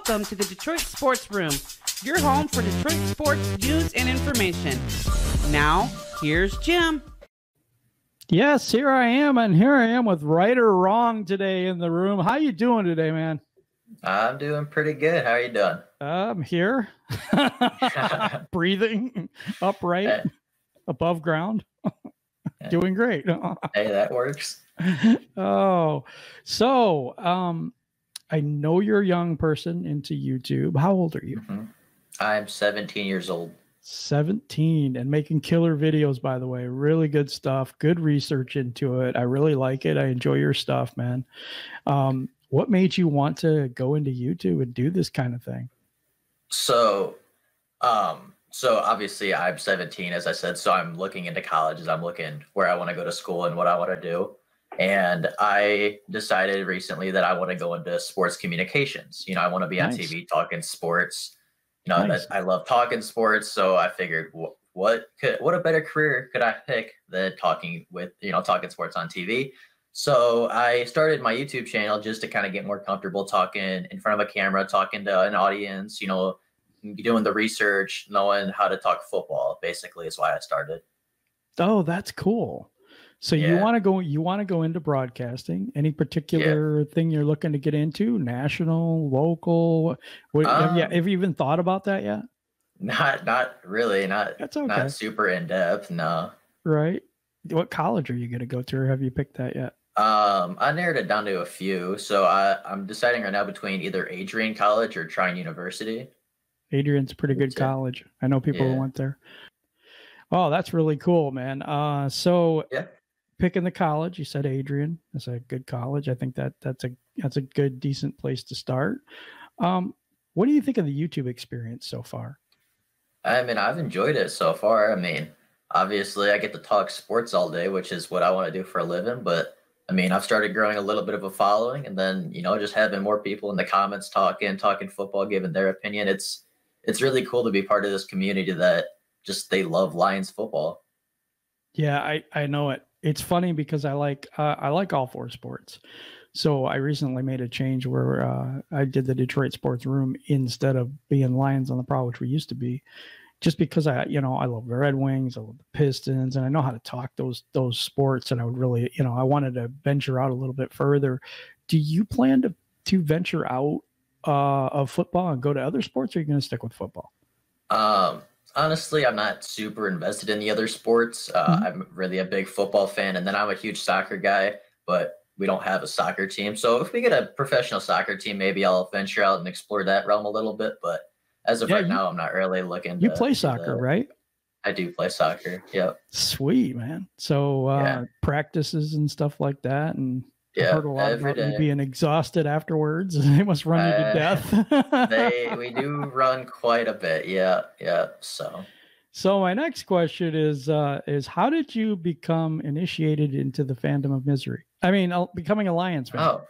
Welcome to the Detroit Sports Room, your home for Detroit sports news and information. Now, here's Jim. Yes, here I am, and here I am with Right or Wrong today in the room. How you doing today, man? I'm doing pretty good. How are you doing? I'm here, breathing, upright, above ground, doing great. Hey, that works. Oh, so I know you're a young person into YouTube. How old are you? I'm 17 years old. 17 and making killer videos, by the way. Really good stuff. Good research into it. I really like it. I enjoy your stuff, man. What made you want to go into YouTube and do this kind of thing? So obviously I'm 17, as I said, so I'm looking into colleges. I'm looking where I want to go to school and what I want to do. And I decided recently that I want to go into sports communications. You know, I want to be on TV talking sports. You know, I love talking sports. So I figured what a better career could I pick than talking sports on TV. So I started my YouTube channel just to kind of get more comfortable talking in front of a camera, talking to an audience, you know, doing the research, knowing how to talk football, basically is why I started. Oh, that's cool. So you want to go into broadcasting? Any particular thing you're looking to get into? National, local? Have you even thought about that yet? Not really. That's okay. Not super in depth. No. Right. What college are you going to go to, or have you picked that yet? I narrowed it down to a few. So I'm deciding right now between either Adrian College or Trine University. Adrian's a pretty good college. I know people who went there. Oh, that's really cool, man. Picking the college, you said Adrian. That's a good college. I think that's a good, decent place to start. What do you think of the YouTube experience so far? I mean, I've enjoyed it so far. I mean, obviously I get to talk sports all day, which is what I want to do for a living. But I mean, I've started growing a little bit of a following, and then, you know, just having more people in the comments talking football, giving their opinion. It's really cool to be part of this community that just, they love Lions football. Yeah, I know it. It's funny because I like all four sports. So I recently made a change where I did the Detroit Sports Room instead of being Lions on the Prowl, which we used to be, just because I love the Red Wings, I love the Pistons, and I know how to talk those sports. And I would really, I wanted to venture out a little bit further. Do you plan to venture out of football and go to other sports, or are you going to stick with football? Honestly, I'm not super invested in the other sports. I'm really a big football fan, and then I'm a huge soccer guy, but we don't have a soccer team. So if we get a professional soccer team, maybe I'll venture out and explore that realm a little bit. But as of right now, I'm not really looking. You play soccer, right? I do play soccer. Yep. Sweet, man. So practices and stuff like that, and I heard a lot about you being exhausted afterwards. They must run you to death. We do run quite a bit. Yeah. So my next question is how did you become initiated into the fandom of misery? I mean, becoming a Lions fan.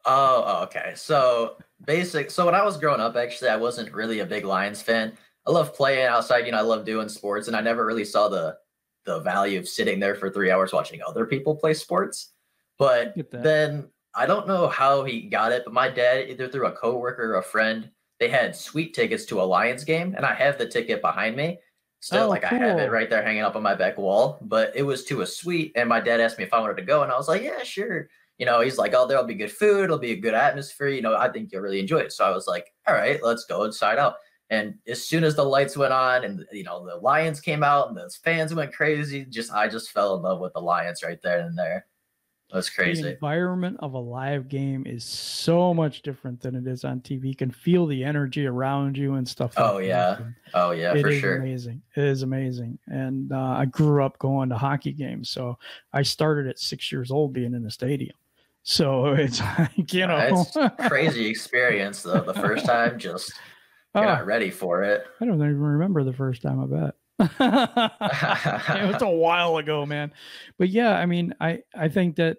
Oh, okay. So when I was growing up, actually, I wasn't really a big Lions fan. I love playing outside. You know, I love doing sports, and I never really saw the value of sitting there for 3 hours watching other people play sports. But then I don't know how he got it, but my dad, either through a coworker or a friend, they had sweet tickets to a Lions game, and I have the ticket behind me. Still, I have it right there hanging up on my back wall, but it was to a suite, and my dad asked me if I wanted to go, and I was like, yeah, sure. You know, he's like, oh, there'll be good food, it'll be a good atmosphere, you know, I think you'll really enjoy it. So I was like, all right, let's go and sign up. And as soon as the lights went on and, you know, the Lions came out and the fans went crazy, I just fell in love with the Lions right there and there. That's crazy. The environment of a live game is so much different than it is on TV. You can feel the energy around you and stuff. Oh, yeah, for sure. Amazing. It is amazing. And I grew up going to hockey games. So I started at 6 years old being in the stadium. So it's like, it's a crazy experience though. The first time, just you're not ready for it. I don't even remember the first time, I bet. It was a while ago, man. But yeah, I mean, I think that,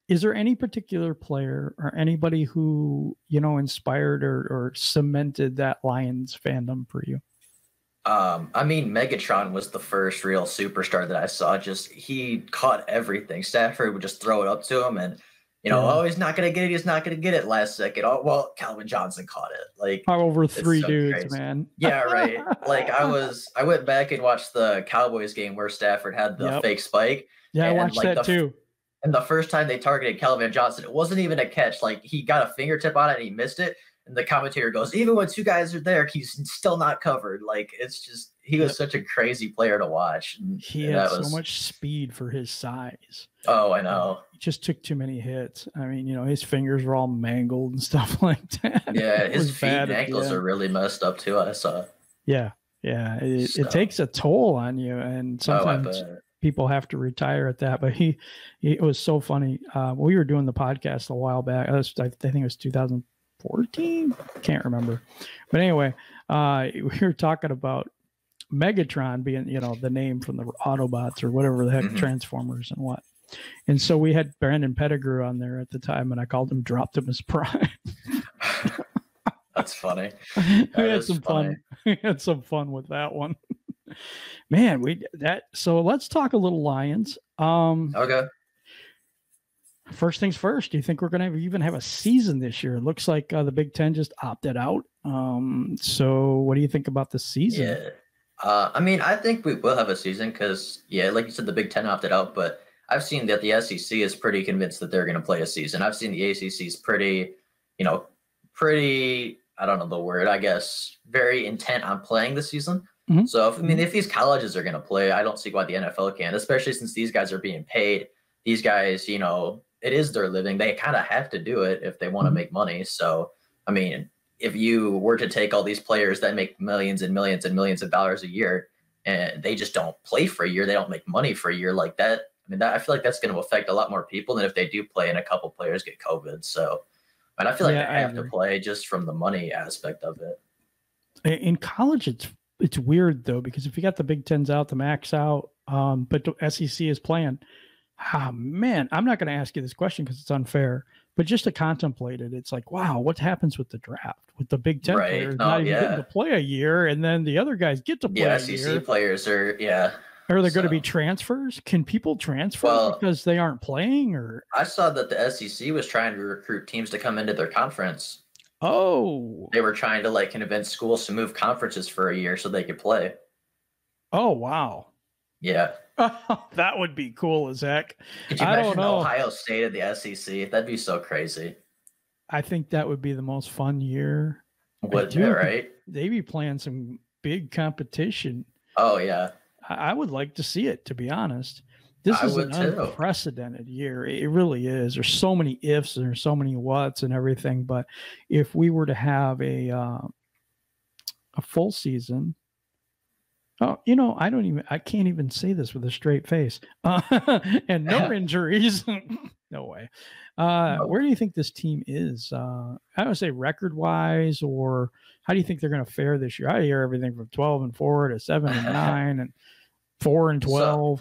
is there any particular player or anybody who, inspired or cemented that Lions fandom for you? I mean, Megatron was the first real superstar that I saw. He caught everything. Stafford would just throw it up to him, and oh, he's not gonna get it. He's not gonna get it last second. Oh, well, Calvin Johnson caught it. Like over 3 so dudes, crazy. man. Yeah, right. Like I went back and watched the Cowboys game where Stafford had the fake spike. Yeah, I watched that too. And the first time they targeted Calvin Johnson, it wasn't even a catch. Like he got a fingertip on it and he missed it. And the commentator goes, even when 2 guys are there, he's still not covered. Like it's just he was such a crazy player to watch. And he had so much speed for his size. Oh, I know. He just took too many hits. I mean, his fingers were all mangled and stuff like that. Yeah, his feet and ankles are really messed up too. I saw. Yeah. It takes a toll on you, and sometimes people have to retire at that. But it was so funny. We were doing the podcast a while back. I think it was 2014. Can't remember. But anyway, we were talking about Megatron being, the name from the Autobots or whatever the heck, Transformers and what. And so we had Brandon Pettigrew on there at the time, and I called him Optimus Prime. That's funny. We had some fun. We had some fun with that one. Man, so let's talk a little Lions. Okay. First things first, do you think we're going to even have a season this year? It looks like the Big Ten just opted out. So what do you think about the season? Yeah. I mean, I think we will have a season because, like you said, the Big Ten opted out, but I've seen that the SEC is pretty convinced that they're going to play a season. I've seen the ACC is pretty, I don't know the word, I guess, very intent on playing the season. Mm-hmm. So, if these colleges are going to play, I don't see why the NFL can, especially since these guys are being paid. These guys, it is their living. They kind of have to do it if they want to make money. So, I mean, if you were to take all these players that make millions and millions and millions of dollars a year and they just don't play for a year, they don't make money for a year like that. I mean, I feel like that's going to affect a lot more people than if they do play and a couple players get COVID. So, and I feel like they have to play just from the money aspect of it. In college, it's weird though, because if you got the Big Tens out, the Max out, but the SEC is playing. Man, I'm not going to ask you this question because it's unfair, but just to contemplate it, it's like, wow, what happens with the draft with the Big Ten players not even getting to play a year, and then the other guys get to play a SEC year. Players are Are there going to be transfers? Can people transfer because they aren't playing? Or I saw that the SEC was trying to recruit teams to come into their conference. Oh, they were trying to convince schools to move conferences for a year so they could play. Oh, wow. Yeah. That would be cool as heck. Could you imagine Ohio State and the SEC? That'd be so crazy. I think that would be the most fun year. Would it, right? They'd be playing some big competition. Oh, yeah. I would like to see it, to be honest. This is an unprecedented year. It really is. There's so many ifs and there's so many whats and everything. But if we were to have a full season, I can't even say this with a straight face. And no injuries. No way. Where do you think this team is? I would say record-wise, or how do you think they're going to fare this year? I hear everything from 12-4 to 7-9 and 4-12.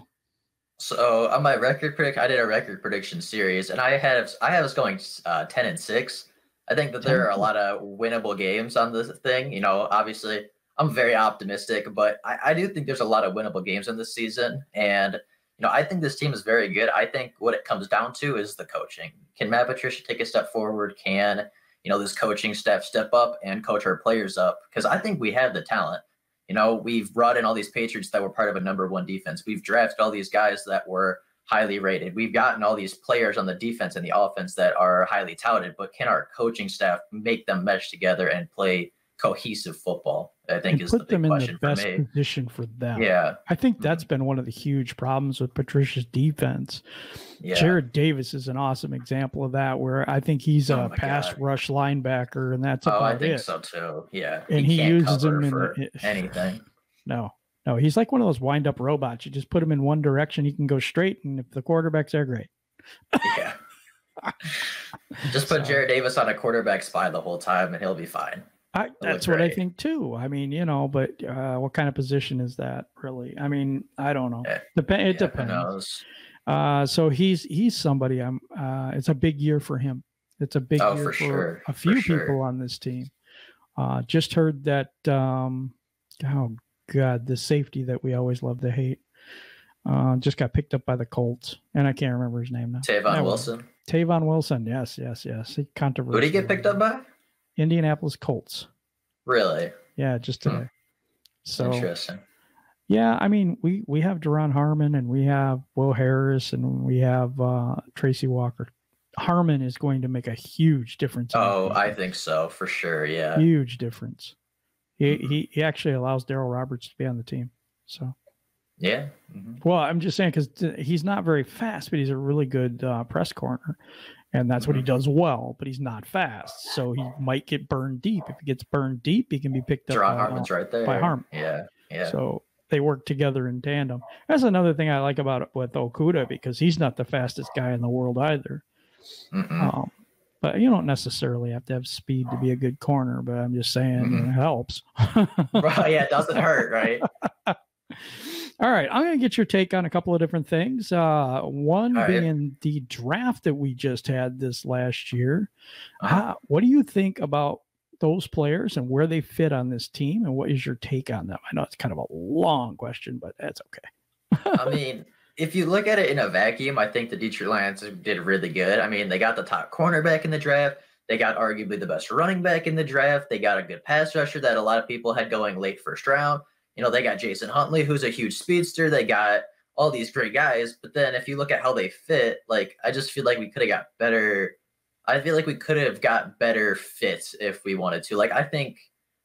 So on my record prediction, I did a record prediction series, and I have us going 10-6. I think that there are a lot of winnable games on this thing. Obviously, I'm very optimistic, but I do think there's a lot of winnable games in this season. And, I think this team is very good. I think what it comes down to is the coaching. Can Matt Patricia take a step forward? Can, this coaching staff step up and coach our players up? Because I think we have the talent. We've brought in all these Patriots that were part of a #1 defense. We've drafted all these guys that were highly rated. We've gotten all these players on the defense and the offense that are highly touted, but can our coaching staff make them mesh together and play cohesive football? I think is the big question for me. Put them in the best position for them. Yeah. I think that's been one of the huge problems with Patricia's defense. Yeah. Jared Davis is an awesome example of that, where I think he's a pass rush linebacker, and that's about it. I think so too. Yeah. And he uses them for anything. No, he's like one of those wind-up robots. You just put him in one direction, he can go straight, and if the quarterback's there, great. Yeah. Just put Jared Davis on a quarterback spy the whole time, and he'll be fine. That's what I think too. I mean, but what kind of position is that really? I mean, I don't know. It depends. So he's somebody. It's a big year for him. It's a big year for a few people on this team. Just heard that. Oh God, the safety that we always love to hate. Just got picked up by the Colts, and I can't remember his name now. Tavon Wilson. Tavon Wilson. Yes. Controversial. Who did he get picked up by? Indianapolis Colts. Really? Yeah, just today. So interesting. Yeah, I mean, we have Deron Harmon, and we have Will Harris, and we have Tracy Walker. Harmon is going to make a huge difference. Oh, I think so, for sure, yeah. Huge difference. He actually allows Darryl Roberts to be on the team. So yeah. Well, I'm just saying because he's not very fast, but he's a really good press corner, and that's what he does well. But he's not fast, so he might get burned deep. If he gets burned deep, he can be picked up. Deron Harmon's right there by Harmon. Yeah. So they work together in tandem. That's another thing I like about it with Okudah, because he's not the fastest guy in the world either. But you don't necessarily have to have speed to be a good corner, but I'm just saying it helps. Right, yeah, it doesn't hurt, right? All right, I'm going to get your take on a couple of different things. One being the draft that we just had this last year. What do you think about those players and where they fit on this team, and what is your take on them? I know it's kind of a long question, but that's okay. I mean, if you look at it in a vacuum, I think the Detroit Lions did really good. I mean, they got the top cornerback in the draft. They got arguably the best running back in the draft. They got a good pass rusher that a lot of people had going late first round. You know, they got Jason Huntley, who's a huge speedster. They got all these great guys. But then if you look at how they fit, like, I just feel like we could have got better. I feel like we could have got better fits if we wanted to. Like, I think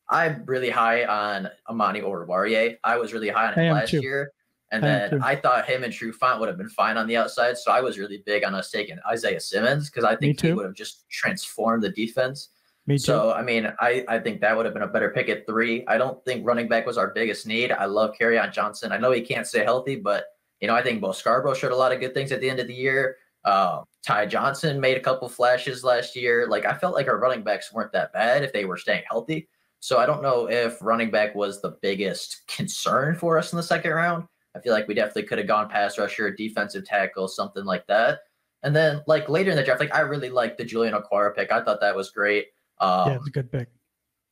I'm really high on Amani Oruwariye. I was really high on him last year. And then I thought him and Trufant would have been fine on the outside. So I was really big on us taking Isaiah Simmons, because I think he would have just transformed the defense. Me too. So, I mean, I think that would have been a better pick at 3. I don't think running back was our biggest need. I love Kerryon Johnson. I know he can't stay healthy, but, you know, I think Bo Scarborough showed a lot of good things at the end of the year. Ty Johnson made a couple flashes last year. Like, I felt like our running backs weren't that bad if they were staying healthy. So I don't know if running back was the biggest concern for us in the second round. I feel like we definitely could have gone pass rusher, defensive tackle, something like that. And then, like, later in the draft, like, I really liked the Julian Okwara pick. I thought that was great. Yeah, it's a good pick.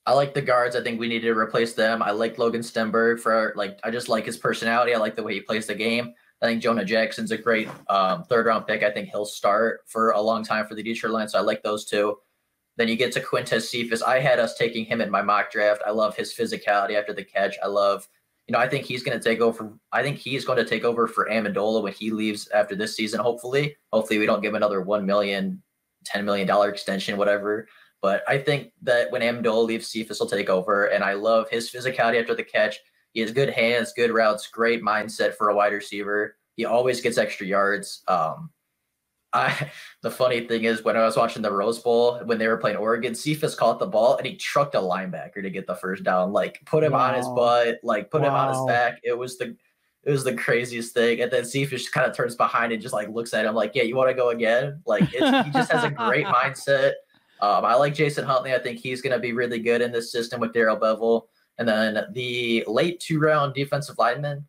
I like the guards. I think we needed to replace them. I like Logan Stenberg I just like his personality. I like the way he plays the game. I think Jonah Jackson's a great third-round pick. I think he'll start for a long time for the Detroit Lions, so I like those two. Then you get to Quintez Cephas. I had us taking him in my mock draft. I love his physicality after the catch. I think he's going to take over. I think he's going to take over for Amendola when he leaves after this season, hopefully. Hopefully we don't give him another $1 million, $10 million extension, whatever. But I think that when Amendola leaves, Cephas will take over, and I love his physicality after the catch. He has good hands, good routes, great mindset for a wide receiver. He always gets extra yards. The funny thing is, when I was watching the Rose Bowl, when they were playing Oregon, Cephas caught the ball and he trucked a linebacker to get the first down. Like, put him on his butt, like put him on his back. It was the craziest thing. And then Cephas kind of turns behind and just like looks at him like, yeah, you want to go again? Like, he just has a great mindset. I like Jason Huntley. I think he's going to be really good in this system with Darrell Bevel. And then the late 2-round defensive lineman,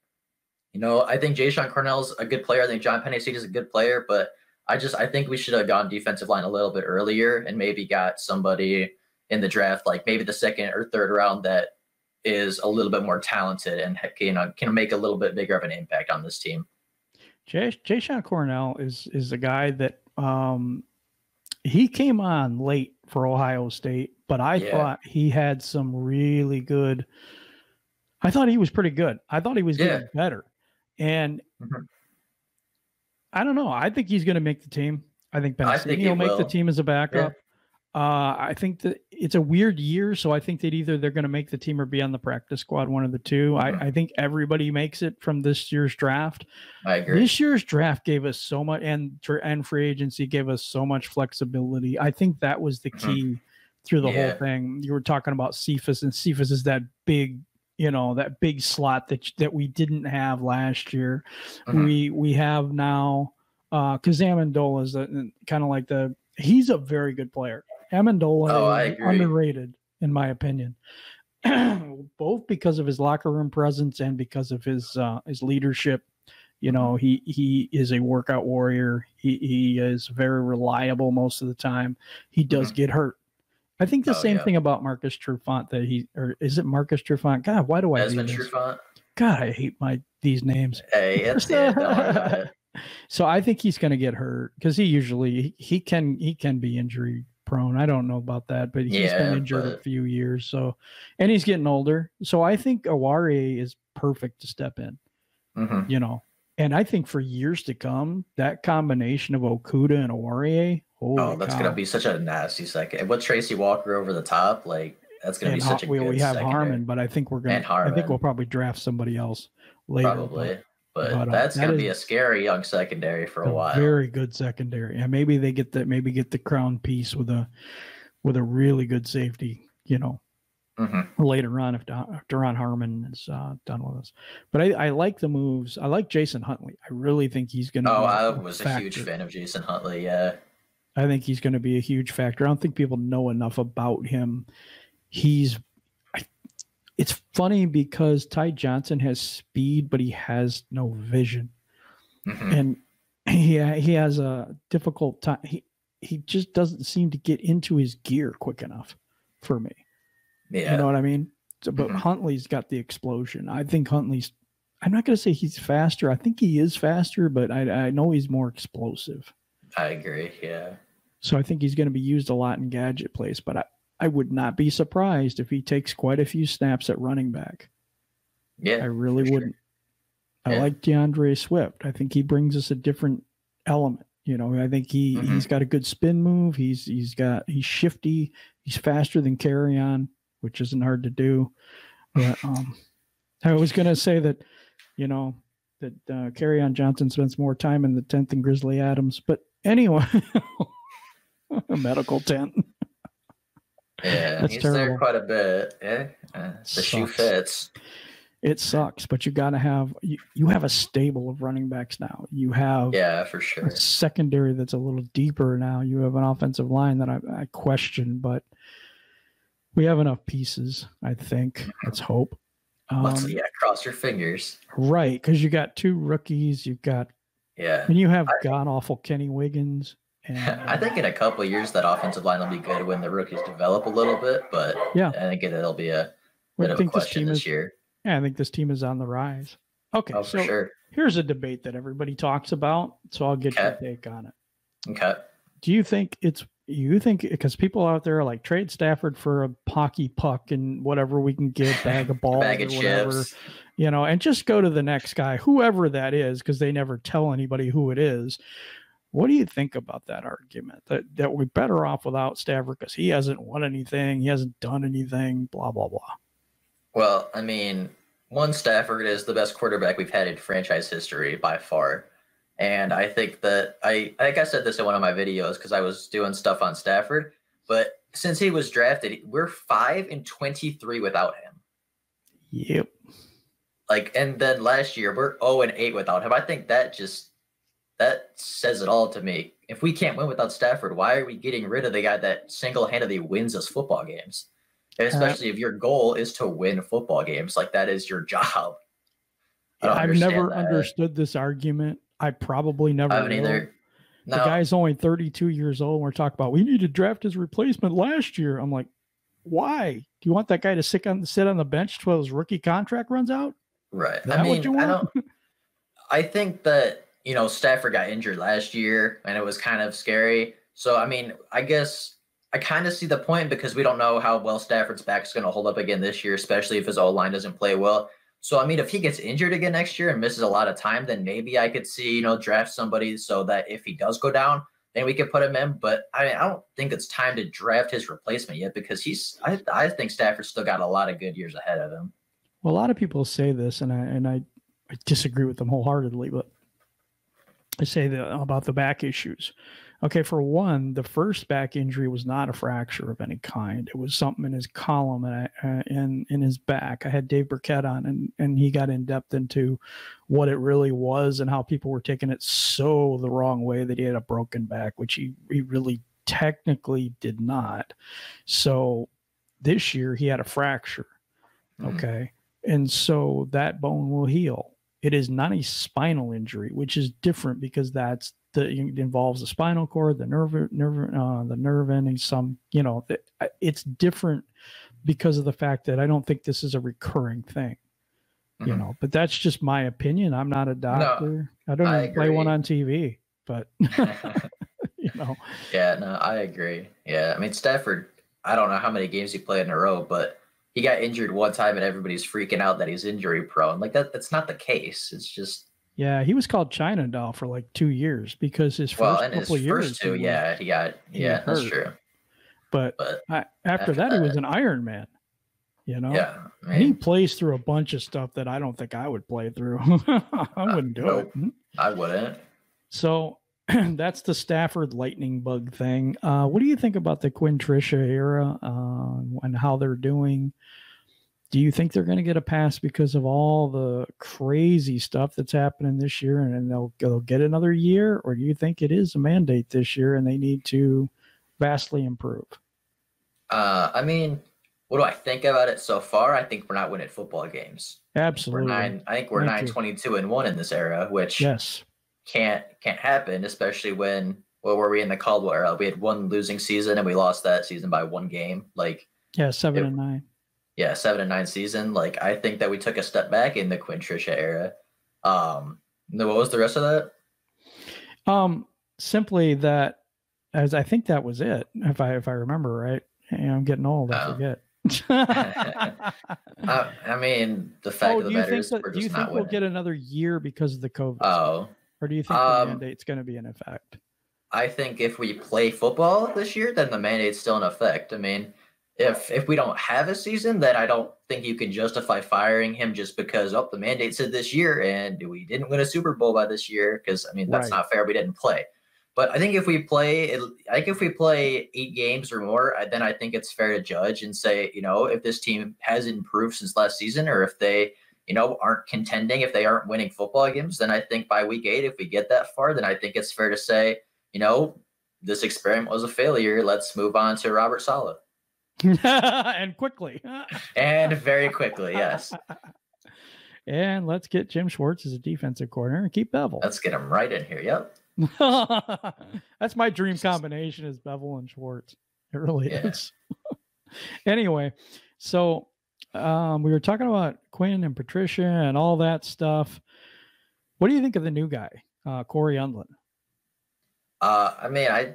you know, I think Jayshon Cornell's a good player. I think John Penny is a good player, but I think we should have gone defensive line a little bit earlier and maybe got somebody in the draft, like maybe the second or third round, that is a little bit more talented and can make a little bit bigger of an impact on this team. Jayshon Cornell is a guy that he came on late for Ohio State, but I thought he had some really good. I thought he was pretty good. I thought he was getting better, and I don't know. I think he's going to make the team. I think Pennsylvania will make the team as a backup. I think that it's a weird year, so I think that either they're going to make the team or be on the practice squad, one of the two. I think everybody makes it from this year's draft. I agree. This year's draft gave us so much, and free agency gave us so much flexibility. I think that was the key through the whole thing. You were talking about Cephas, and Cephas is that big, that big slot that we didn't have last year. We have now, because Amendola is kind of like he's a very good player. Amendola is underrated, in my opinion, both because of his locker room presence and because of his leadership. He is a workout warrior. He is very reliable most of the time. He does get hurt. I think the same thing about Marcus Trufant, or is it Marcus Trufant? God, why do I Desmond Trufant? God, I hate these names. Hey, it's it. Don't worry about it. So I think he's going to get hurt because he can be injury prone. I don't know about that, but he's been injured a few years. So, and he's getting older. So I think Awarie is perfect to step in. You know, and I think for years to come, that combination of Okudah and Awarie. That's going to be such a nasty second. With Tracy Walker over the top, like that's going to be such a good. We have secondary. Harmon, but I think I think we'll probably draft somebody else later. Probably. But that's going to be a scary young secondary for a while. Very good secondary. And maybe they get the crown piece with a really good safety, you know, later on if Daron Harmon is done with us. But I like the moves. I like Jason Huntley. I really think he's going to I was a huge fan of Jason Huntley, yeah. I think he's going to be a huge factor. I don't think people know enough about him. It's funny because Ty Johnson has speed, but he has no vision. And he has a difficult time. He just doesn't seem to get into his gear quick enough for me. Yeah. You know what I mean? So, but Huntley's got the explosion. I think Huntley's, I'm not going to say he's faster. I think he is faster, but I know he's more explosive. I agree, yeah. So I think he's going to be used a lot in gadget plays, but I would not be surprised if he takes quite a few snaps at running back. Yeah, I really wouldn't. Sure. I like DeAndre Swift. I think he brings us a different element. You know, I think he's got a good spin move. He's shifty. He's faster than Carrion, which isn't hard to do. But I was going to say that, you know, that Carrion Johnson spends more time in the tent than Grizzly Adams. But anyway, a medical tent. Yeah, that's he's terrible. There quite a bit. Yeah, the shoe fits. It sucks, but you got to have you have a stable of running backs now. You have for sure a secondary that's a little deeper now. You have an offensive line that I question, but we have enough pieces. I think. Let's hope. Cross your fingers. Right, because you got two rookies. You've got and you have god awful Kenny Wiggins. And, I think in a couple of years that offensive line will be good when the rookies develop a little bit, but I think it'll be a bit of a question this year. Yeah, I think this team is on the rise. Okay, so sure. Here's a debate that everybody talks about, so I'll get your take on it. Okay. Do you think because people out there are like trade Stafford for a hockey puck and whatever we can get, bag of balls bag of or whatever, chips. You know, and just go to the next guy, whoever that is, because they never tell anybody who it is. What do you think about that argument that we're better off without Stafford because he hasn't won anything, he hasn't done anything, blah, blah, blah? Well, I mean, Stafford is the best quarterback we've had in franchise history by far. And I think that I said this in one of my videos because I was doing stuff on Stafford. But since he was drafted, we're 5-23 without him. Yep. And then last year we're 0-8 without him. I think that says it all to me. If we can't win without Stafford, why are we getting rid of the guy that single-handedly wins us football games? And especially if your goal is to win football games, like that is your job. I've never understood this argument. I probably never haven't either. No. The guy's only 32 years old. And we're talking about we need to draft his replacement last year. I'm like, why? Do you want that guy to sit on the bench till his rookie contract runs out? Right. I think that Stafford got injured last year, and it was kind of scary. So, I mean, I guess I kind of see the point because we don't know how well Stafford's back is going to hold up again this year, especially if his O-line doesn't play well. So, I mean, if he gets injured again next year and misses a lot of time, then maybe I could see, draft somebody so that if he does go down, then we could put him in. But I don't think it's time to draft his replacement yet because I think Stafford's still got a lot of good years ahead of him. Well, a lot of people say this, and I disagree with them wholeheartedly, but I say about the back issues. Okay, for one, the first back injury was not a fracture of any kind. It was something in his column and in his back. I had Dave Burkett on, and he got in depth into what it really was and how people were taking it so the wrong way that he had a broken back, which he really technically did not. So this year he had a fracture. Okay, and so that bone will heal. It is not a spinal injury, which is different because it involves the spinal cord, the nerve ending. It's different because of the fact that I don't think this is a recurring thing. you know, but that's just my opinion. I'm not a doctor. No, I don't even play one on TV, but you know. Yeah, no, I agree. Yeah. I mean, Stafford, I don't know how many games he played in a row, but he got injured one time and everybody's freaking out that he's injury prone. Like that's not the case. It's just. Yeah, he was called China Doll for like 2 years because his first couple of years. First two, he got that's true. But after that, he was an Iron Man. You know, I mean, he plays through a bunch of stuff that I don't think I would play through. I wouldn't do it. I wouldn't. So that's the Stafford lightning bug thing. What do you think about the Quinn Tricia era and how they're doing? Do you think they're going to get a pass because of all the crazy stuff that's happening this year and they'll get another year? Or do you think it is a mandate this year and they need to vastly improve? I mean, what do I think about it so far? I think we're not winning football games. Absolutely. I think we're 9-22-1 in this era, which can't happen, especially when, what were we in the Caldwell era? We had one losing season and we lost that season by one game. 7-9. Yeah, 7-9 season. Like, I think that we took a step back in the Quinn Tricia era. What was the rest of that? Simply that, as I think that was it, if I remember right. I'm getting old. I forget. I mean, the fact of the matter is, we're just not winning. Do you think we'll get another year because of the COVID? Or do you think the mandate's going to be in effect? I think if we play football this year, then the mandate's still in effect. I mean, if we don't have a season, then I don't think you can justify firing him just because the mandate said this year and we didn't win a Super Bowl by this year. Because I mean, that's not fair. We didn't play. But I think if we play 8 games or more, then I think it's fair to judge and say, if this team has improved since last season, or if they, aren't contending, if they aren't winning football games, then I think by week 8, if we get that far, then I think it's fair to say, this experiment was a failure. Let's move on to Robert Saleh. And quickly. And very quickly, yes. And let's get Jim Schwartz as a defensive coordinator and keep Bevel. Let's get him right in here. Yep. That's my dream combination is Bevel and Schwartz. It really is. Anyway, so we were talking about Quinn and Patricia and all that stuff. What do you think of the new guy, Corey Undland? I mean, I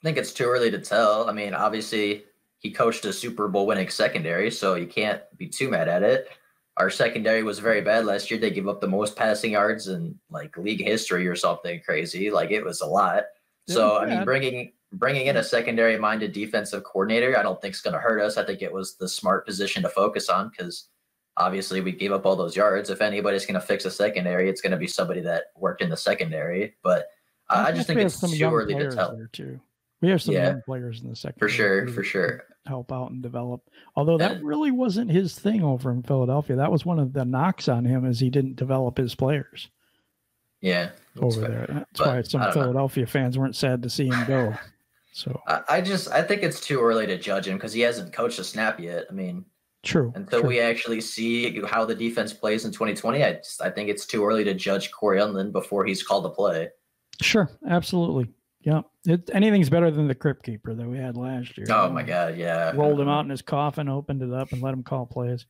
think it's too early to tell. I mean, obviously, he coached a Super Bowl winning secondary, so you can't be too mad at it. Our secondary was very bad last year. They gave up the most passing yards in league history or something crazy. It was a lot. So, I mean, bringing in a secondary minded defensive coordinator, I don't think is going to hurt us. I think it was the smart position to focus on because obviously we gave up all those yards. If anybody's going to fix a secondary, it's going to be somebody that worked in the secondary. But I just think it's too early to tell. We have some young players in the secondary. For sure. Help out and develop. Although that really wasn't his thing over in Philadelphia. That was one of the knocks on him is he didn't develop his players. Yeah. Over there. That's why some Philadelphia fans weren't sad to see him go. So I think it's too early to judge him because he hasn't coached a snap yet. I mean, until we actually see how the defense plays in 2020, I think it's too early to judge Corey Undland before he's called to play. Sure, absolutely. Yeah, anything's better than the Crypt Keeper that we had last year. Oh my God, yeah. Rolled him out in his coffin, opened it up, and let him call plays.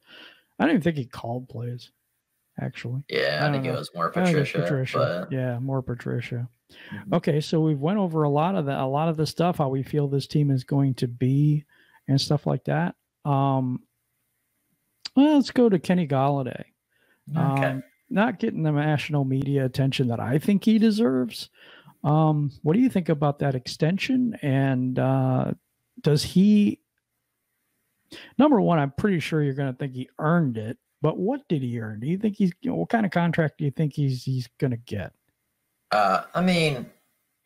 I don't even think he called plays, actually. Yeah, I think it was more Patricia. But... Yeah, more Patricia. Mm-hmm. Okay, so we've went over a lot of the stuff, how we feel this team is going to be, and stuff like that. Well, let's go to Kenny Galladay. Okay. Not getting the national media attention that I think he deserves. What do you think about that extension? And does he, number one, I'm pretty sure you're going to think he earned it, but what did he earn? Do you think what kind of contract do you think he's going to get? I mean,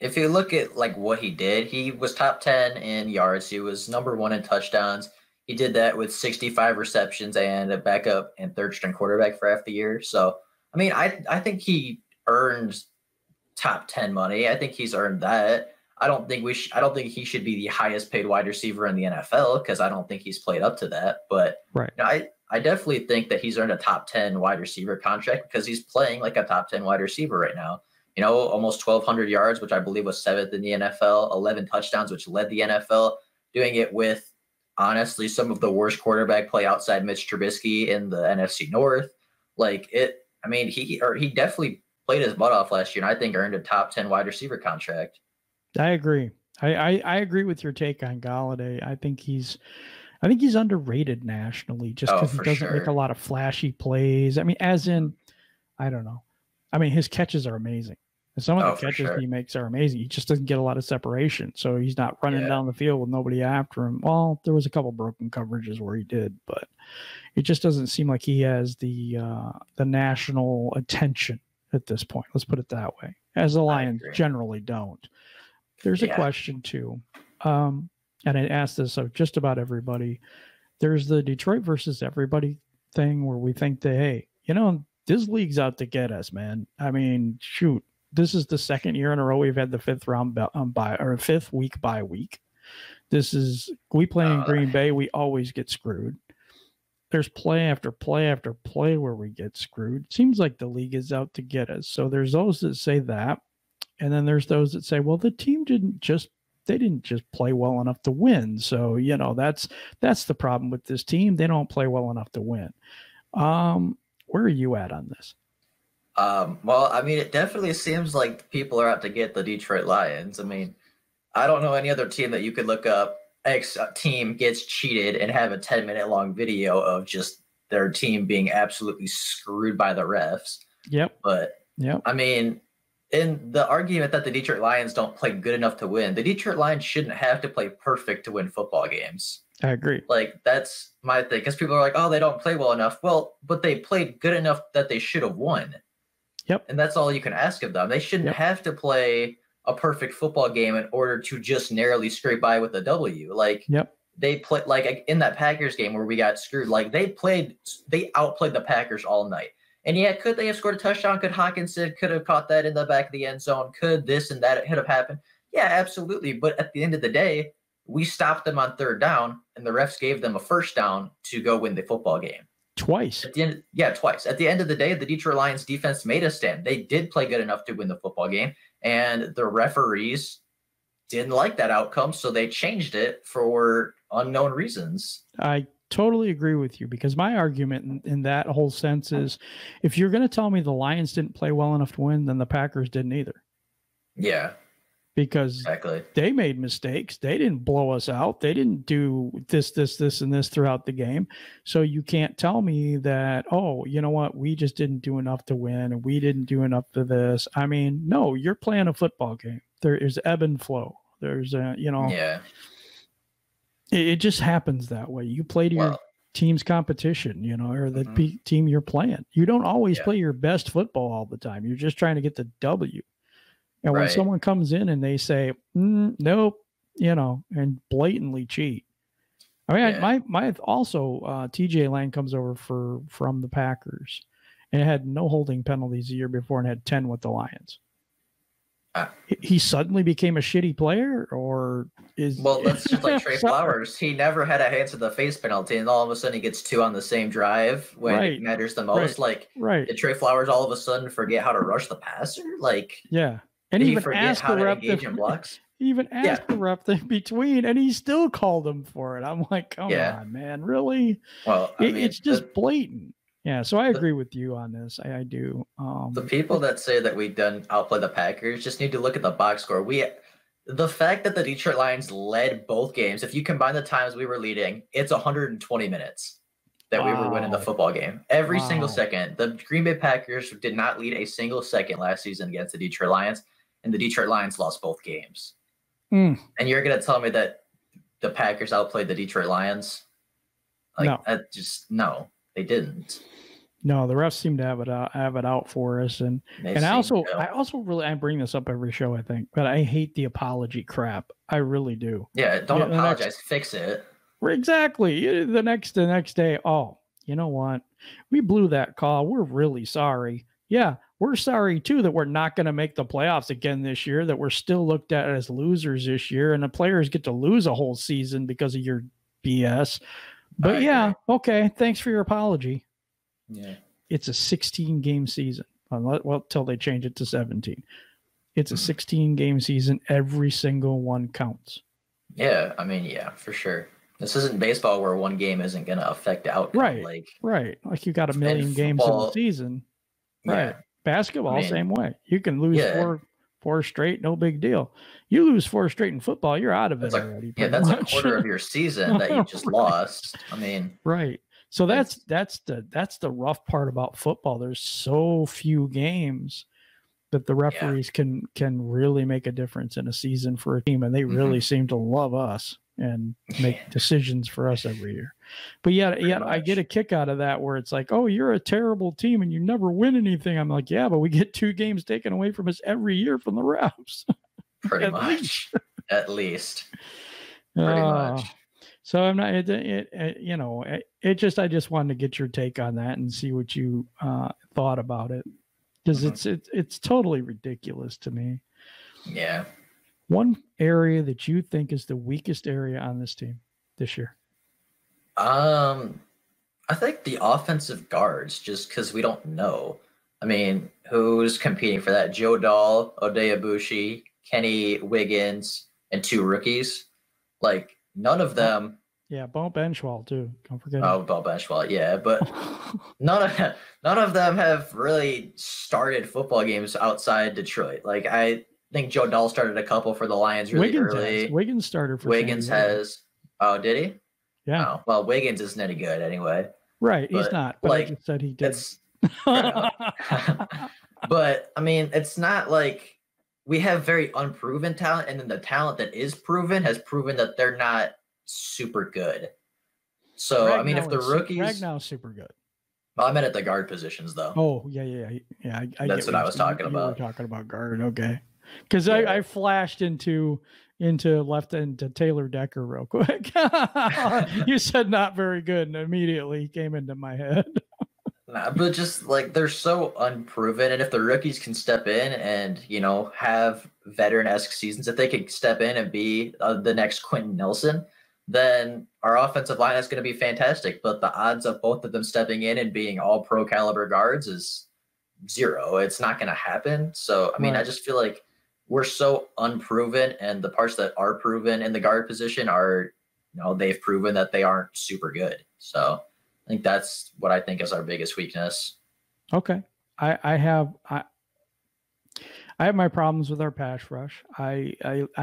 if you look at what he did, he was top 10 in yards. He was number 1 in touchdowns. He did that with 65 receptions and a backup and third string quarterback for half the year. So, I mean, I think he earned top 10 money. I think he's earned that. I don't think he should be the highest paid wide receiver in the NFL because I don't think he's played up to that. But I definitely think that he's earned a top 10 wide receiver contract because he's playing like a top 10 wide receiver right now. Almost 1,200 yards, which I believe was 7th in the NFL, 11 touchdowns, which led the NFL, doing it with honestly some of the worst quarterback play outside Mitch Trubisky in the NFC North. Like it. I mean, he definitely played his butt off last year, and I think earned a top 10 wide receiver contract. I agree. I agree with your take on Galladay. I think he's underrated nationally just because he doesn't make a lot of flashy plays. I mean, as in, I don't know. I mean, his catches are amazing. And some of the catches he makes are amazing. He just doesn't get a lot of separation. So he's not running down the field with nobody after him. Well, there was a couple broken coverages where he did, but it just doesn't seem like he has the national attention at this point. Let's put it that way. As the Lions generally don't. There's a question too. And I asked this of just about everybody. There's the Detroit versus everybody thing where we think that, hey, this league's out to get us, man. I mean, shoot, this is the second year in a row we've had the fifth week by week. We play in Green Bay, we always get screwed. There's play after play after play where we get screwed. Seems like the league is out to get us. So there's those that say that. And then there's those that say, well, the team didn't just play well enough to win. So, that's the problem with this team. They don't play well enough to win. Where are you at on this? Well, I mean, it definitely seems like people are out to get the Detroit Lions. I mean, I don't know any other team that you could look up. X team gets cheated and have a 10-minute long video of just their team being absolutely screwed by the refs. Yep. But I mean, in the argument that the Detroit Lions don't play good enough to win, the Detroit Lions shouldn't have to play perfect to win football games. I agree. Like, that's my thing. Because people are like, oh, they don't play well enough. Well, but they played good enough that they should have won. Yep. And that's all you can ask of them. They shouldn't have to play a perfect football game in order to just narrowly scrape by with a W. Like, they play, like in that Packers game where we got screwed, like they outplayed the Packers all night. And could they have scored a touchdown? Could Hawkinson could have caught that in the back of the end zone? Could this and that have happened? Yeah, absolutely. But at the end of the day, we stopped them on third down, and the refs gave them a first down to go win the football game. Twice. Twice. At the end of the day, the Detroit Lions defense made a stand. They did play good enough to win the football game, and the referees didn't like that outcome, so they changed it for unknown reasons. I totally agree with you, because my argument in that whole sense is, if you're going to tell me the Lions didn't play well enough to win, then the Packers didn't either. Yeah. Because they made mistakes. They didn't blow us out. They didn't do this, and this throughout the game. So you can't tell me that, oh, you know what, we just didn't do enough to win, and we didn't do enough for this. I mean, no, you're playing a football game. There is ebb and flow. There's it just happens that way. You play to your team's competition, or the team you're playing. You don't always play your best football all the time. You're just trying to get the W. And when someone comes in and they say, nope, and blatantly cheat. I mean, my also TJ Lang comes over from the Packers and had no holding penalties the year before and had 10 with the Lions. He suddenly became a shitty player, or is that's just like Trey Flowers. He never had a hands to the face penalty, and all of a sudden he gets 2 on the same drive when it matters the most. Did Trey Flowers all of a sudden forget how to rush the passer? And even asked the rep in blocks. Even asked the rep in between, and he still called him for it. I'm like, come on, man, really? Well, it's just blatant. Yeah, so I agree with you on this. I do. The people that say that we done outplay the Packers just need to look at the box score. The fact that the Detroit Lions led both games, if you combine the times we were leading, it's 120 minutes that we were winning the football game. Every single second. The Green Bay Packers did not lead a single second last season against the Detroit Lions, and the Detroit Lions lost both games. And you're going to tell me that the Packers outplayed the Detroit Lions? No, they didn't. No, the refs seem to have it out for us, and I also really bring this up every show, I think, but I hate the apology crap. I really do. Yeah, don't apologize, fix it. Exactly. The next day, oh, you know what? We blew that call. We're really sorry. Yeah, we're sorry too that we're not going to make the playoffs again this year. That we're still looked at as losers this year, and the players get to lose a whole season because of your BS. But okay. Thanks for your apology. Yeah, it's a 16-game season. Well, till they change it to 17. It's a 16-game season. Every single one counts. Yeah, I mean, yeah, for sure. This isn't baseball where one game isn't going to affect the outcome. Right. Like you got a million games in the season. Right. Yeah. Basketball, same way. You can lose four straight, no big deal. You lose 4 straight in football, you're out of it already. Yeah, that's a quarter of your season that you just lost. I mean, right. So that's the rough part about football. There's so few games that the referees can really make a difference in a season for a team, and they really seem to love us and make decisions for us every year. But yet I get a kick out of that where it's like, oh, you're a terrible team and you never win anything. I'm like, yeah, but we get 2 games taken away from us every year from the refs. Pretty much. At least. Pretty much. So I'm not, I just wanted to get your take on that and see what you thought about it. Because it's totally ridiculous to me. Yeah. One area that you think is the weakest area on this team this year? I think the offensive guards, just because we don't know. I mean, who's competing for that? Joe Dahl, Odeyabushi, Kenny Wiggins, and 2 rookies. Like, none of them. Yeah, Bo Benchwall too. Don't forget. Oh, Bo Benchwall, yeah, but none of them have really started football games outside Detroit. Like, I think Joe Dahl started a couple for the Lions really early. Wiggins started for Wiggins has. Oh, did he? Yeah. Oh, well, Wiggins isn't any good anyway. Right, he's not. But like, I just said he did. But I mean, it's not like we have very unproven talent, and then the talent that is proven has proven that they're not super good. So Ragnow, I mean, if the rookies, Ragnow's super good. Well, I meant at the guard positions though. Oh yeah. That's what I was talking about. You were talking about guard, okay? Because I flashed into Taylor Decker real quick. You said not very good, and immediately he came into my head. Nah, but just like they're so unproven, and if the rookies can step in and have veteran-esque seasons, if they could step in and be the next Quentin Nelson, then our offensive line is going to be fantastic. But the odds of both of them stepping in and being all pro caliber guards is 0. It's not going to happen. So I mean, I just feel like we're so unproven, and the parts that are proven in the guard position are, they've proven that they aren't super good. So I think that's what I think is our biggest weakness. Okay. I have my problems with our pass rush. I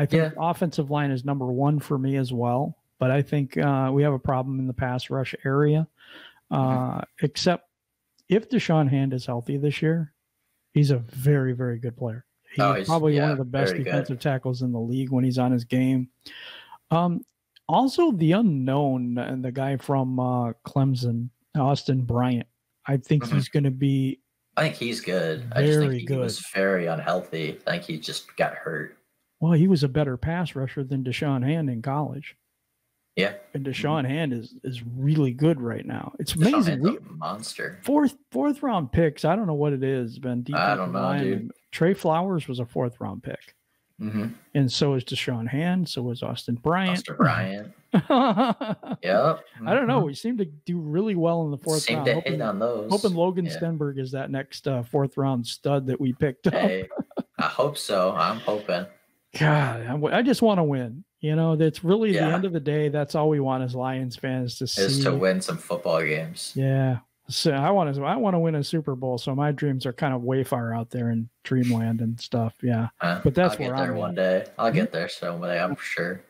think offensive line is number 1 for me as well, but I think we have a problem in the pass rush area. Except if Deshaun Hand is healthy this year, he's a very, very good player. He's probably one of the best defensive tackles in the league when he's on his game. Also, the unknown and the guy from Clemson, Austin Bryant. I think he's going to be. I think he's good. I just think he was very unhealthy. I think he just got hurt. Well, he was a better pass rusher than Deshaun Hand in college. Yeah. And Deshaun Hand is really good right now. It's amazing. A monster. Fourth round picks. I don't know what it is, Ben. I don't know, dude. Trey Flowers was a 4th round pick. And so is Deshaun Hand. So is Austin Bryant. Yep. I don't know. We seem to do really well in the 4th round. Seem to hit on those. Hoping Logan Stenberg is that next 4th round stud that we picked up. Hey, I hope so. I'm hoping. God, I just want to win. That's really the end of the day. That's all we want as Lions fans to win some football games. Yeah. So I want to win a Super Bowl. So my dreams are kind of way far out there in dreamland and stuff. Yeah. But that's where I'm one day. I'll get there someday, I'm sure.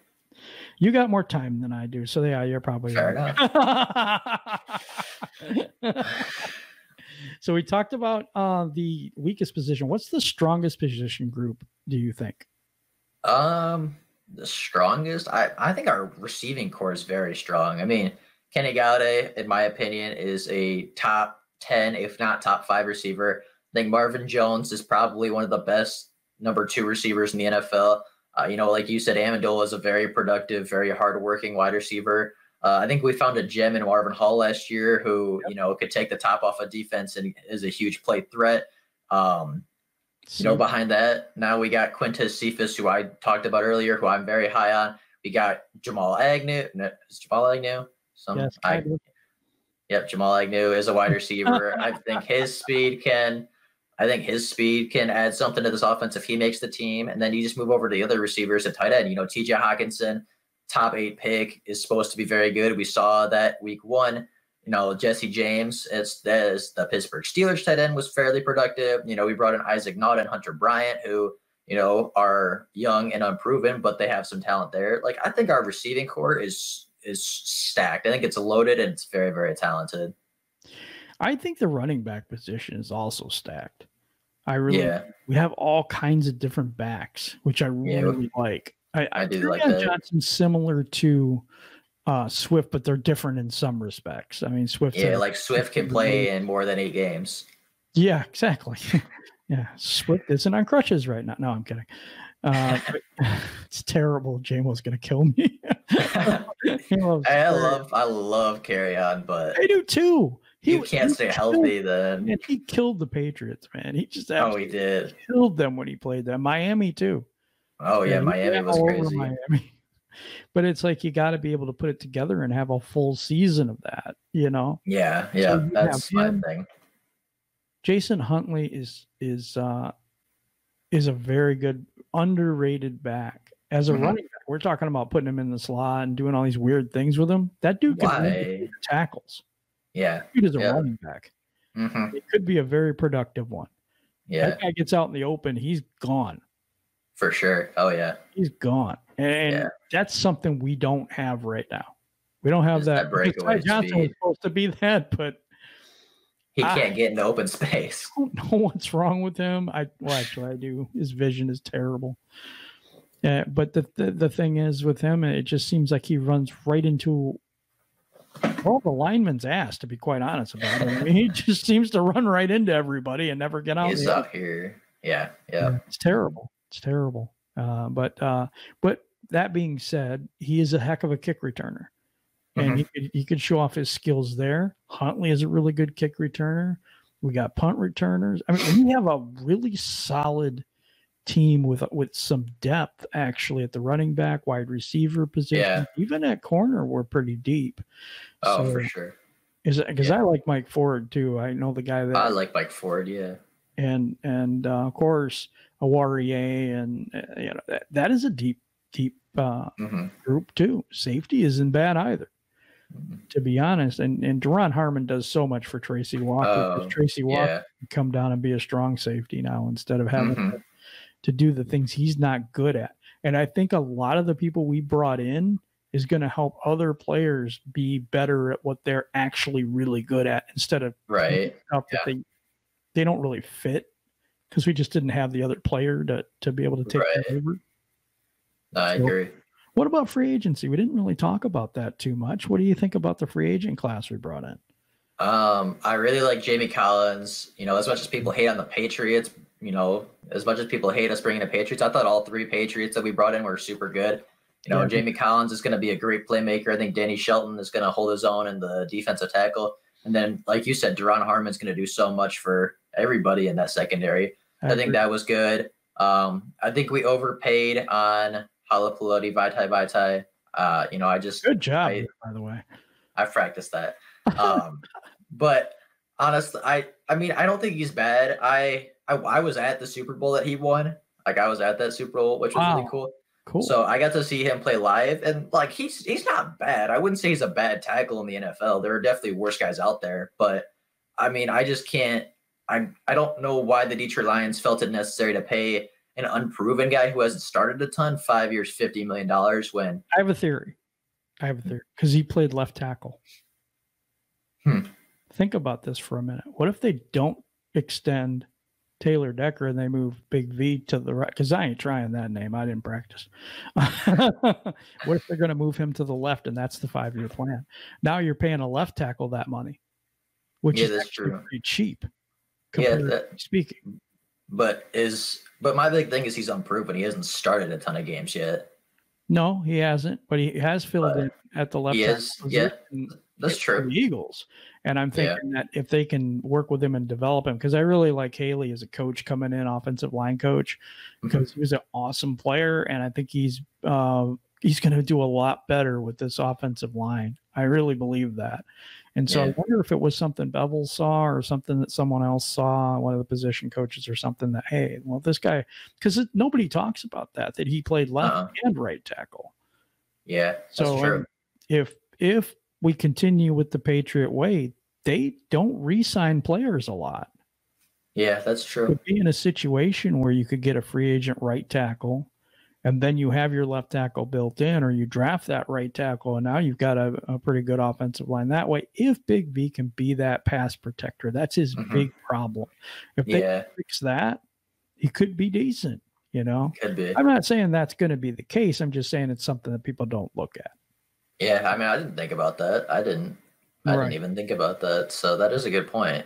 You got more time than I do. So yeah, you're probably fair enough. So we talked about the weakest position. What's the strongest position group, do you think? The strongest, I think our receiving core is very strong. I mean, Kenny Galladay, in my opinion, is a top 10, if not top 5 receiver. I think Marvin Jones is probably one of the best number 2 receivers in the NFL. Like you said, Amendola is a very productive, very hardworking wide receiver. I think we found a gem in Marvin Hall last year who, could take the top off of defense and is a huge play threat. Behind that, now we got Quintez Cephas, who I talked about earlier, who I'm very high on. We got Jamal Agnew. Is Jamal Agnew? Jamal Agnew is a wide receiver. I think his speed can add something to this offense if he makes the team. And then you just move over to the other receivers at tight end. TJ Hawkinson, top 8 pick is supposed to be very good. We saw that week 1. Jesse James, as the Pittsburgh Steelers tight end, was fairly productive. We brought in Isaac Nauta and Hunter Bryant, who, are young and unproven, but they have some talent there. Like, I think our receiving core is stacked. I think it's loaded and it's very, very talented. I think the running back position is also stacked. We have all kinds of different backs, which I really like. I do like that. Johnson's similar to Swift, but they're different in some respects. I mean, Swift. Yeah, like Swift can play in more than 8 games. Yeah, exactly. Yeah, Swift isn't on crutches right now. No, I'm kidding. It's terrible. Jamal's gonna kill me. I love Carry On, but I do too. You can't stay healthy then. And he killed the Patriots, man. He just he did. Killed them when he played them. Miami too. Oh yeah, Miami was crazy. Miami. But it's like you got to be able to put it together and have a full season of that, Yeah, so that's my thing. Jason Huntley is a very good underrated back as a running back. We're talking about putting him in the slot and doing all these weird things with him. That dude can make tackles. Yeah, dude is a running back. It could be a very productive one. Yeah, that guy gets out in the open, he's gone. For sure. Oh yeah, he's gone, and that's something we don't have right now. We don't have that. Breakaway Johnson was supposed to be that, but he can't get in open space. I don't know what's wrong with him. Actually, I do. His vision is terrible. But the thing is with him, it just seems like he runs right into the lineman's ass, to be quite honest about it. I mean, he just seems to run right into everybody and never get out. He's out here. Yeah. It's terrible. It's terrible. But that being said, he is a heck of a kick returner. And he could show off his skills there. Huntley is a really good kick returner. We got punt returners. I mean, we have a really solid team with some depth actually at the running back, wide receiver position. Yeah. Even at corner, we're pretty deep. Oh, for sure. Because I like Mike Ford too. I know the guy that I like Mike Ford. Yeah. And of course, a Warrior, and that is a deep group too. Safety isn't bad either. To be honest, and Deron Harmon does so much for Tracy Walker. Tracy Walker can come down and be a strong safety now instead of having to do the things he's not good at. And I think a lot of the people we brought in is going to help other players be better at what they're actually really good at instead of stuff that they don't really fit, because we just didn't have the other player to be able to take that over. I agree. What about free agency? We didn't really talk about that too much. What do you think about the free agent class we brought in? I really like Jamie Collins. As much as people hate on the Patriots, as much as people hate us bringing the Patriots, I thought all 3 Patriots that we brought in were super good. Jamie Collins is going to be a great playmaker. I think Danny Shelton is going to hold his own in the defensive tackle. And then, like you said, Deron Harmon's going to do so much for everybody in that secondary. I think that was good. I think we overpaid on Halapuloti Vaitai. Good job, by the way. I practiced that. But honestly, I don't think he's bad. I was at the Super Bowl that he won. Like, I was at that Super Bowl, which was really cool. Cool. So I got to see him play live, and like he's not bad. I wouldn't say he's a bad tackle in the NFL. There are definitely worse guys out there, but I mean, I just can't. I don't know why the Detroit Lions felt it necessary to pay an unproven guy who hasn't started a ton 5 years, $50 million. When I have a theory, because he played left tackle. Think about this for a minute. What if they don't extend Taylor Decker and they move Big V to the right? Because I ain't trying that name. I didn't practice. What if they're going to move him to the left and that's the 5-year plan? Now you're paying a left tackle that money, which is actually pretty cheap. Speaking. But my big thing is he's unproven. He hasn't started a ton of games yet. No, he hasn't, but he has filled in at the left. That's true. The Eagles. And I'm thinking that if they can work with him and develop him, because I really like Haley as a coach coming in, offensive line coach, because he was an awesome player. And I think he's going to do a lot better with this offensive line. I really believe that. And so I wonder if it was something Bevel saw or something that someone else saw, one of the position coaches or something, that, hey, well, this guy, because nobody talks about that he played left and right tackle. Yeah, that's So true. if we continue with the Patriot way, they don't re-sign players a lot. Yeah, that's true. Could be in a situation where you could get a free agent right tackle, and then you have your left tackle built in, or you draft that right tackle, and now you've got a pretty good offensive line that way. If Big B can be that pass protector, that's his big problem. If they fix that, he could be decent, you know? Could be. I'm not saying that's going to be the case. I'm just saying it's something that people don't look at. Yeah, I mean, I didn't think about that. I didn't even think about that. So that is a good point.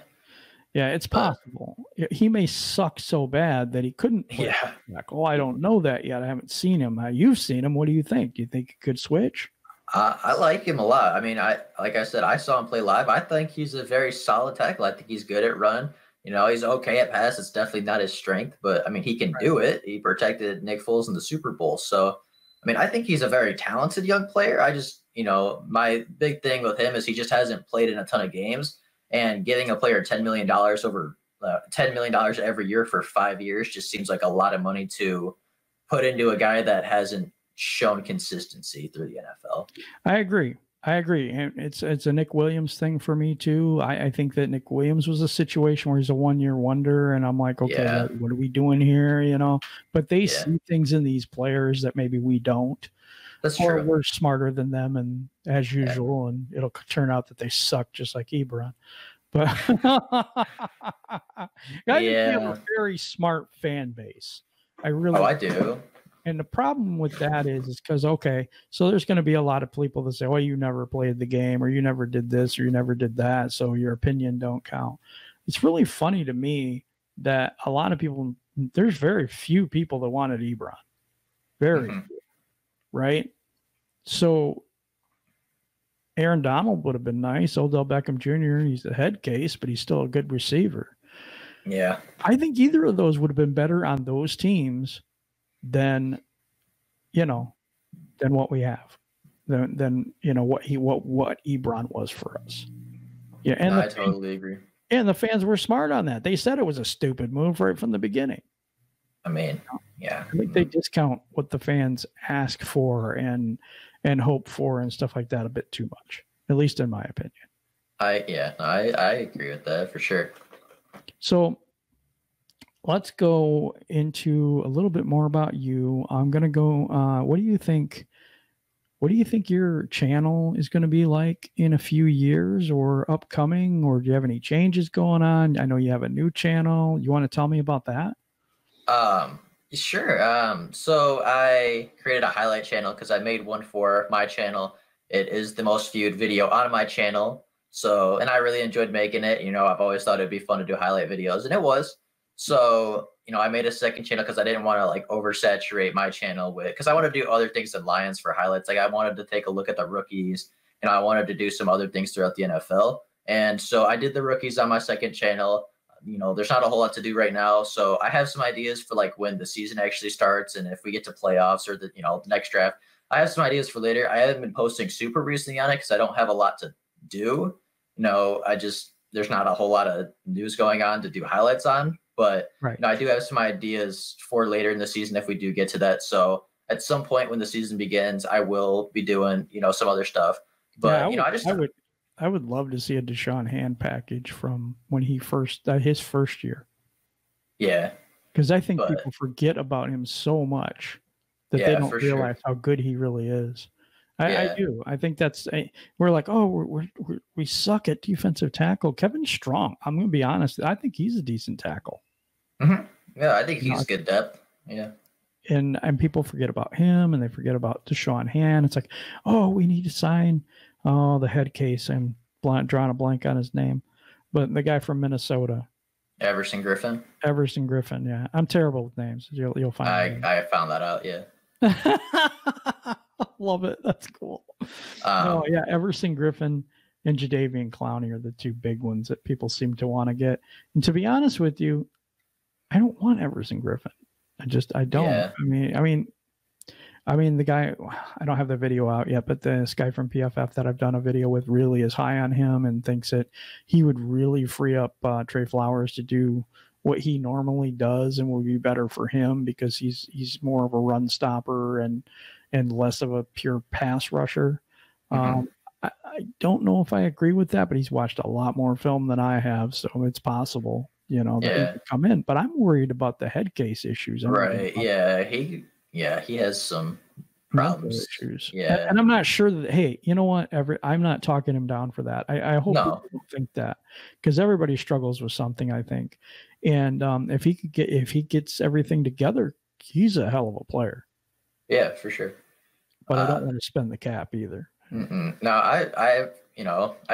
Yeah, it's possible. He may suck so bad that he couldn't play tackle. I don't know that yet. I haven't seen him. You've seen him. What do you think? Do you think he could switch? I like him a lot. I mean, like I said, I saw him play live. I think he's a very solid tackle. I think he's good at run. You know, he's okay at pass. It's definitely not his strength, but I mean, he can do it. He protected Nick Foles in the Super Bowl. So, I mean, I think he's a very talented young player. I just, you know, my big thing with him is he just hasn't played in a ton of games. And getting a player $10 million over $10 million every year for 5 years just seems like a lot of money to put into a guy that hasn't shown consistency through the NFL. I agree. And it's a Nick Williams thing for me too. I think that Nick Williams was a situation where he's a 1-year wonder, and I'm like, okay, what are we doing here? You know, but they see things in these players that maybe we don't. That's true. We're smarter than them, and as usual, and it'll turn out that they suck just like Ebron. But I think we have a very smart fan base. I do. And the problem with that is because, okay, so there's going to be a lot of people that say, well, you never played the game, or you never did this, or you never did that, so your opinion don't count. It's really funny to me that a lot of people, there's very few people that wanted Ebron. Very few. Right? So Aaron Donald would have been nice. Odell Beckham Jr., he's a head case, but he's still a good receiver. Yeah. I think either of those would have been better on those teams than what we have. Than what Ebron was for us. Yeah, and I totally agree. And the fans were smart on that. They said it was a stupid move right from the beginning. I mean, yeah. I think they discount what the fans ask for and hope for and stuff like that a bit too much, at least in my opinion. I agree with that for sure. So let's go into a little bit more about you. I'm going to go, what do you think your channel is going to be like in a few years or upcoming, or do you have any changes going on? I know you have a new channel. You want to tell me about that? Sure. So I created a highlight channel because I made one for my channel. It is the most viewed video on my channel. So, and I really enjoyed making it. You know, I've always thought it'd be fun to do highlight videos, and it was. So, you know, I made a second channel because I didn't want to like oversaturate my channel because I want to do other things than Lions for highlights. Like I wanted to take a look at the rookies, and I wanted to do some other things throughout the NFL. And so I did the rookies on my second channel. You know, there's not a whole lot to do right now. So I have some ideas for like when the season actually starts and if we get to playoffs or the next draft. I have some ideas for later. I haven't been posting super recently on it because I don't have a lot to do. You know, there's not a whole lot of news going on to do highlights on. But you know, I do have some ideas for later in the season if we do get to that. So at some point when the season begins, I will be doing, some other stuff. But I would love to see a Deshaun Hand package from when he his first year. Yeah. Because I think people forget about him so much that they don't realize how good he really is. I do. I think we're like, oh, we suck at defensive tackle. Kevin's strong. I'm going to be honest. I think he's a decent tackle. Mm-hmm. Yeah, I think he's good depth. Yeah. And people forget about him, and they forget about Deshaun Hand. It's like, oh, we need to sign the head case. I'm drawing a blank on his name, but the guy from Minnesota. Everson Griffin. Yeah. I'm terrible with names. You'll find. I found that out. Yeah. Love it. That's cool. Everson Griffin and Davion Clowney are the two big ones that people seem to want to get. And to be honest with you, I don't want Everson Griffin. I don't. Yeah. I mean, the guy, I don't have the video out yet, but this guy from PFF that I've done a video with really is high on him and thinks that he would really free up Trey Flowers to do what he normally does and will be better for him because he's more of a run stopper and and less of a pure pass rusher. I don't know if I agree with that, but he's watched a lot more film than I have, so it's possible, you know, that he could come in. But I'm worried about the head case issues. Right. Yeah. He has some problems. Issues. Yeah. And I'm not sure that, hey, you know what? I'm not talking him down for that. I hope people don't think that, because everybody struggles with something, I think. And if he gets everything together, he's a hell of a player. Yeah, for sure. But I don't want to spend the cap either. No, I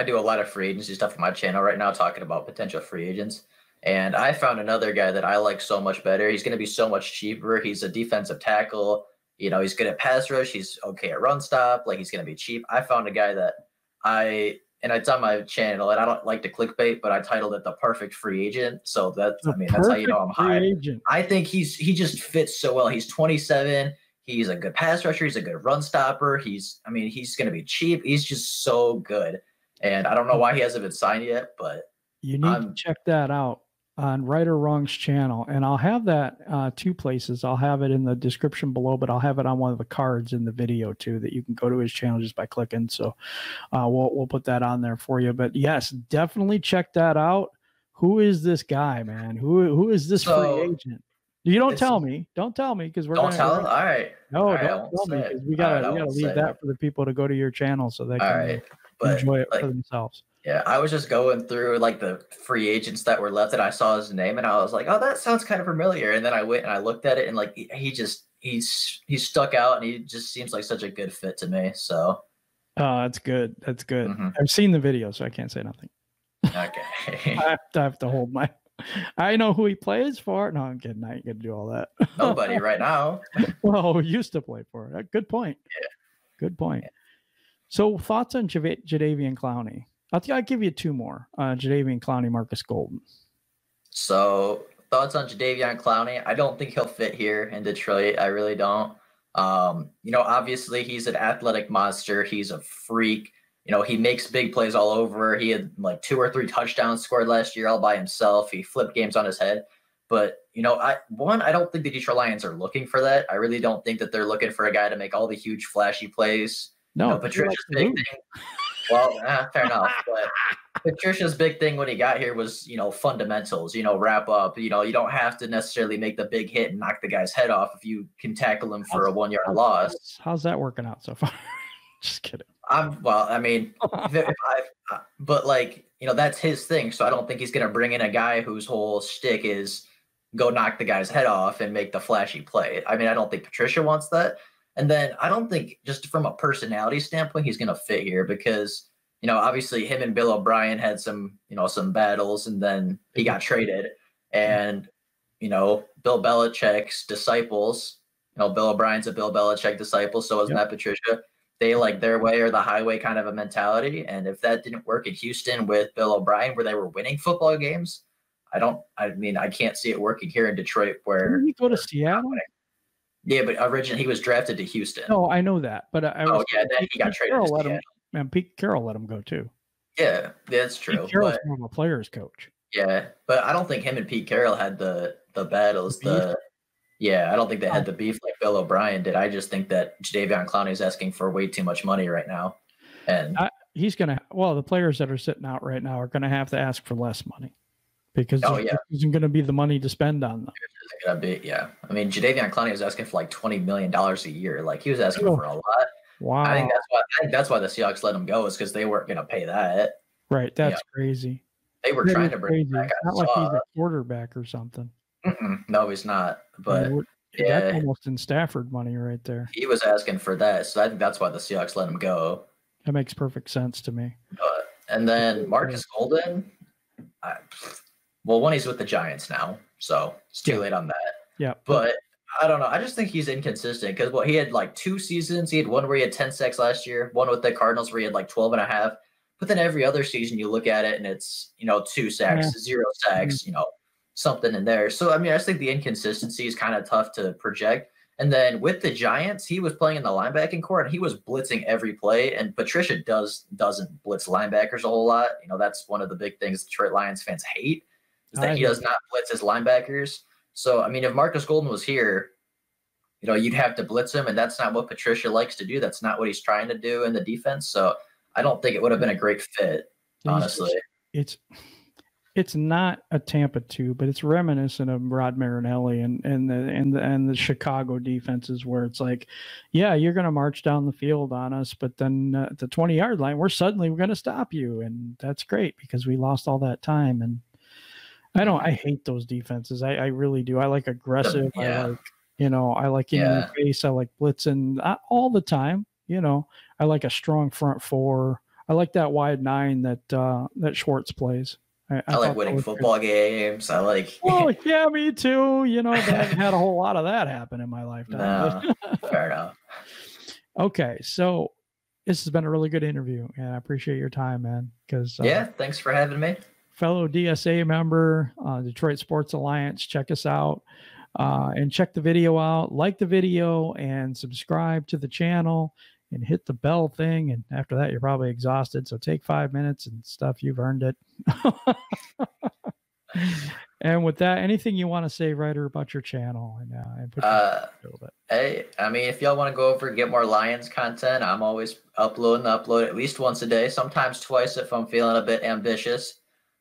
do a lot of free agency stuff on my channel right now, talking about potential free agents. And I found another guy that I like so much better. He's going to be so much cheaper. He's a defensive tackle. You know, he's good at pass rush. He's okay at run stop. Like, he's going to be cheap. I found a guy that it's on my channel, and I don't like to clickbait, but I titled it the perfect free agent. So that's how you know I'm high. Agent. I think he just fits so well. He's 27. He's a good pass rusher. He's a good run stopper. He's going to be cheap. He's just so good. And I don't know why he hasn't been signed yet, but you need to check that out on Right or Wrong's channel. And I'll have that 2 places. I'll have it in the description below, but I'll have it on one of the cards in the video too, that you can go to his channel just by clicking. So we'll put that on there for you. But yes, definitely check that out. Who is this guy, man? Who is this free agent? You don't tell me. Don't tell me, because we're don't tell them. All right. No, all right, don't tell me, because we gotta leave that for the people to go to your channel so they can enjoy it for themselves. Yeah, I was just going through like the free agents that were left, and I saw his name, and I was like, oh, that sounds kind of familiar. And then I went and I looked at it, and like he's stuck out, and he just seems like such a good fit to me. So that's good. That's good. I've seen the video, so I can't say nothing. Okay. I have to hold my. I know who he plays for. No, I'm kidding. I ain't gonna do all that. Nobody right now. Well, we used to play for it. Good point. Yeah. Good point. Yeah. So, thoughts on Davion Clowney? I'll give you 2 more. Davion Clowney, Marcus Golden. So, thoughts on Davion Clowney? I don't think he'll fit here in Detroit. I really don't. Obviously he's an athletic monster. He's a freak. You know, he makes big plays all over. He had like 2 or 3 touchdowns scored last year all by himself. He flipped games on his head. But, I don't think the Detroit Lions are looking for that. I really don't think that they're looking for a guy to make all the huge flashy plays. No, Patricia's big thing. Well, fair enough. But Patricia's big thing when he got here was, fundamentals, wrap up. You don't have to necessarily make the big hit and knock the guy's head off if you can tackle him for a 1-yard loss. How's that working out so far? Just kidding. That's his thing. So I don't think he's going to bring in a guy whose whole shtick is go knock the guy's head off and make the flashy play. I don't think Patricia wants that. And then I don't think, just from a personality standpoint, he's going to fit here because, obviously him and Bill O'Brien had some battles, and then he got traded. And, Bill Belichick's disciples, Bill O'Brien's a Bill Belichick disciple. So is Matt Patricia. They like their way or the highway kind of a mentality. And if that didn't work in Houston with Bill O'Brien, where they were winning football games, I can't see it working here in Detroit where didn't he go to Seattle? Yeah, but originally he was drafted to Houston. No, I know that. But then he got traded to Seattle. And Pete Carroll let him go too. Yeah, that's true. Pete Carroll's more of a player's coach. Yeah, but I don't think him and Pete Carroll had the battles. I don't think they had the beef like Bill O'Brien did. I just think that Davion Clowney is asking for way too much money right now. And he's going to, the players that are sitting out right now are going to have to ask for less money because there isn't going to be the money to spend on them. Davion Clowney was asking for like $20 million a year. Like, he was asking for a lot. Wow. I think that's why the Seahawks let him go, is because they weren't going to pay that. Right. That's crazy. They were trying to bring him back. It's not like he's a quarterback or something. No, he's not. But that's almost in Stafford money right there. He was asking for that, so I think that's why the Seahawks let him go. That makes perfect sense to me. And then Marcus Golden, he's with the Giants now, so it's too late on that. Yeah, but I don't know. I just think he's inconsistent because he had like 2 seasons. He had one where he had 10 sacks last year, one with the Cardinals where he had like 12.5. But then every other season you look at it and it's 2 sacks, 0 sacks, something in there. So, I just think the inconsistency is kind of tough to project. And then with the Giants, he was playing in the linebacking core and he was blitzing every play. And Patricia doesn't blitz linebackers a whole lot. That's one of the big things Detroit Lions fans hate, is that he does not blitz his linebackers. So, if Marcus Golden was here, you know, you'd have to blitz him, and that's not what Patricia likes to do. That's not what he's trying to do in the defense. So I don't think it would have been a great fit, honestly. It's not a Tampa 2, but it's reminiscent of Rod Marinelli and the Chicago defenses, where it's like, yeah, you're going to march down the field on us, but then at the 20-yard line, we're going to stop you, and that's great because we lost all that time. And I hate those defenses. I really do. I like aggressive. Yeah. I like in your face. I like blitzing, not all the time. I like a strong front four. I like that wide 9 that Schwartz plays. I like winning football games. I like. Oh yeah, me too. I haven't had a whole lot of that happen in my lifetime. No, fair enough. Okay, so this has been a really good interview, and I appreciate your time, man. Because thanks for having me. Fellow DSA member, Detroit Sports Alliance. Check us out and check the video out. Like the video and subscribe to the channel. And hit the bell thing, and after that, you're probably exhausted. So take 5 minutes and stuff. You've earned it. And with that, anything you want to say, Ryder, about your channel? And put a little bit. Hey, I mean, if y'all want to go over and get more Lions content, I'm always upload at least once a day, sometimes twice if I'm feeling a bit ambitious.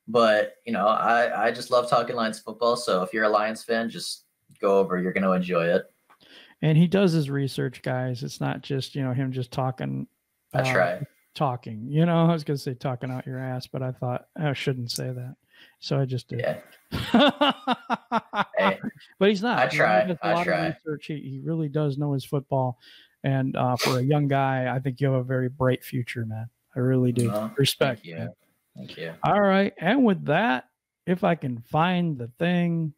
But I just love talking Lions football. So if you're a Lions fan, just go over. You're going to enjoy it. And he does his research, guys. It's not just, him just talking. I try. Talking. I was going to say talking out your ass, but I thought I shouldn't say that. So I just did. Yeah. Hey, but he's not. I try. He does a lot of research. He really does know his football. And for a young guy, I think you have a very bright future, man. I really do. Respect. Thank you. Thank you. All right. And with that, if I can find the thing.